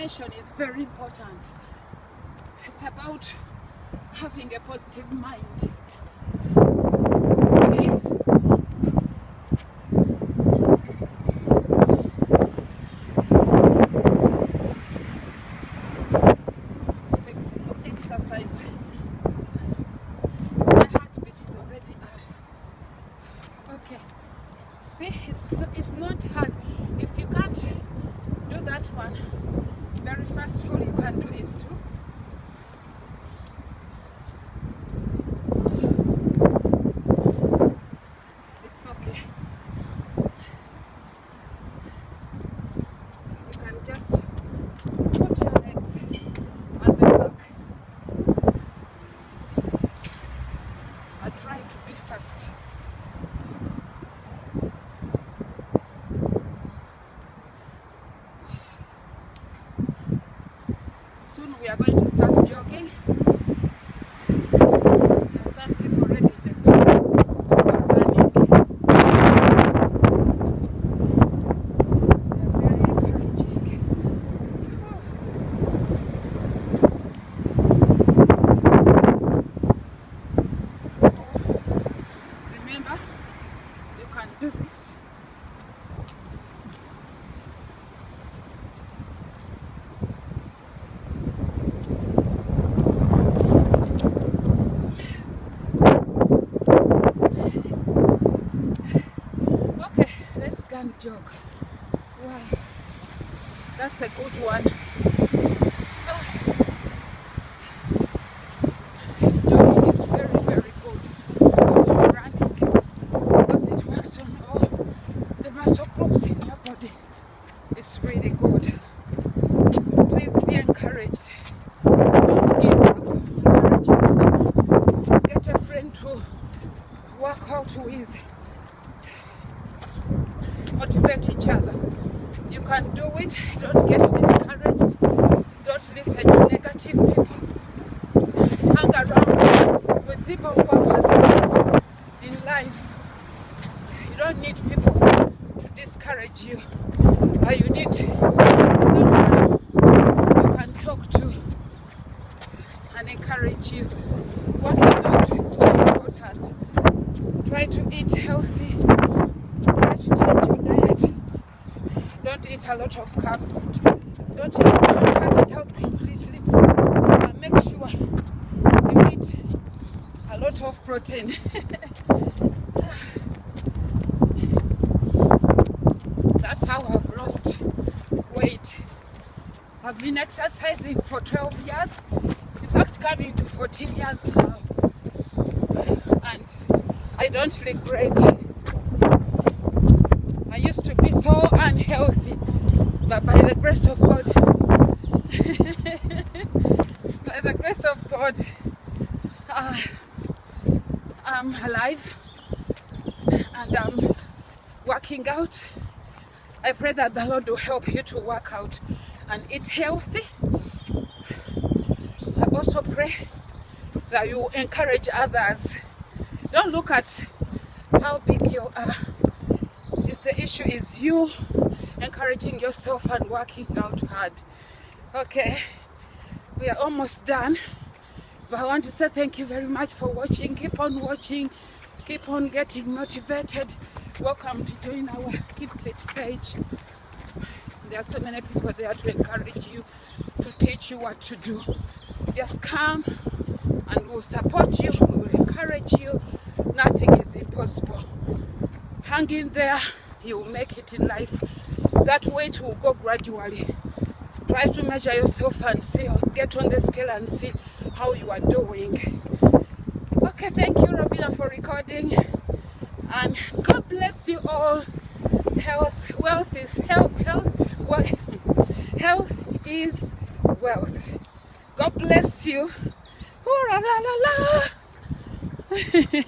motivation is very important. It's about having a positive mind. It's a good exercise. My heartbeat is already up. Okay. See, it's not hard. If you can't do that one very fast, all you can do is to just put your legs at the back and try to be fast. Soon we are going to start jogging. There are some people already in the park running. Remember, you can do this. Okay, let's go and jog. Wow, that's a good one. Jogging is very, very good for running because it works on all the muscle groups in your body. It's really good. Please be encouraged. Don't give up. Encourage yourself. Get a friend to work out with. Motivate each other. You can do it. Don't get discouraged. Don't listen to negative people. Hang around with people who are positive in life. You don't need people to discourage you, but you need someone you can talk to and encourage you. Working out is so important. Try to eat healthy. Try to change your diet. Don't eat a lot of carbs. Don't cut it out completely. But make sure you eat a lot of protein. That's how I've lost weight. I've been exercising for 12 years. In fact, coming to 14 years now. And I don't regret. I used to be so unhealthy, but by the grace of God, by the grace of God, I'm alive and I'm working out. I pray that the Lord will help you to work out and eat healthy. I also pray that you encourage others. Don't look at how big you are. If the issue is you encouraging yourself and working out hard. Okay, we are almost done. But I want to say thank you very much for watching. Keep on watching. Keep on getting motivated. Welcome to join our Keep Fit page. There are so many people there to encourage you, to teach you what to do. Just come and we'll support you, we will encourage you. Nothing is impossible. Hang in there, you will make it in life. That weight will go gradually. Try to measure yourself and see, get on the scale and see how you are doing. Okay, thank you, Robina, for recording. And God bless you all. Wealth is health is wealth. God bless you. Ooh, la, la, la, la.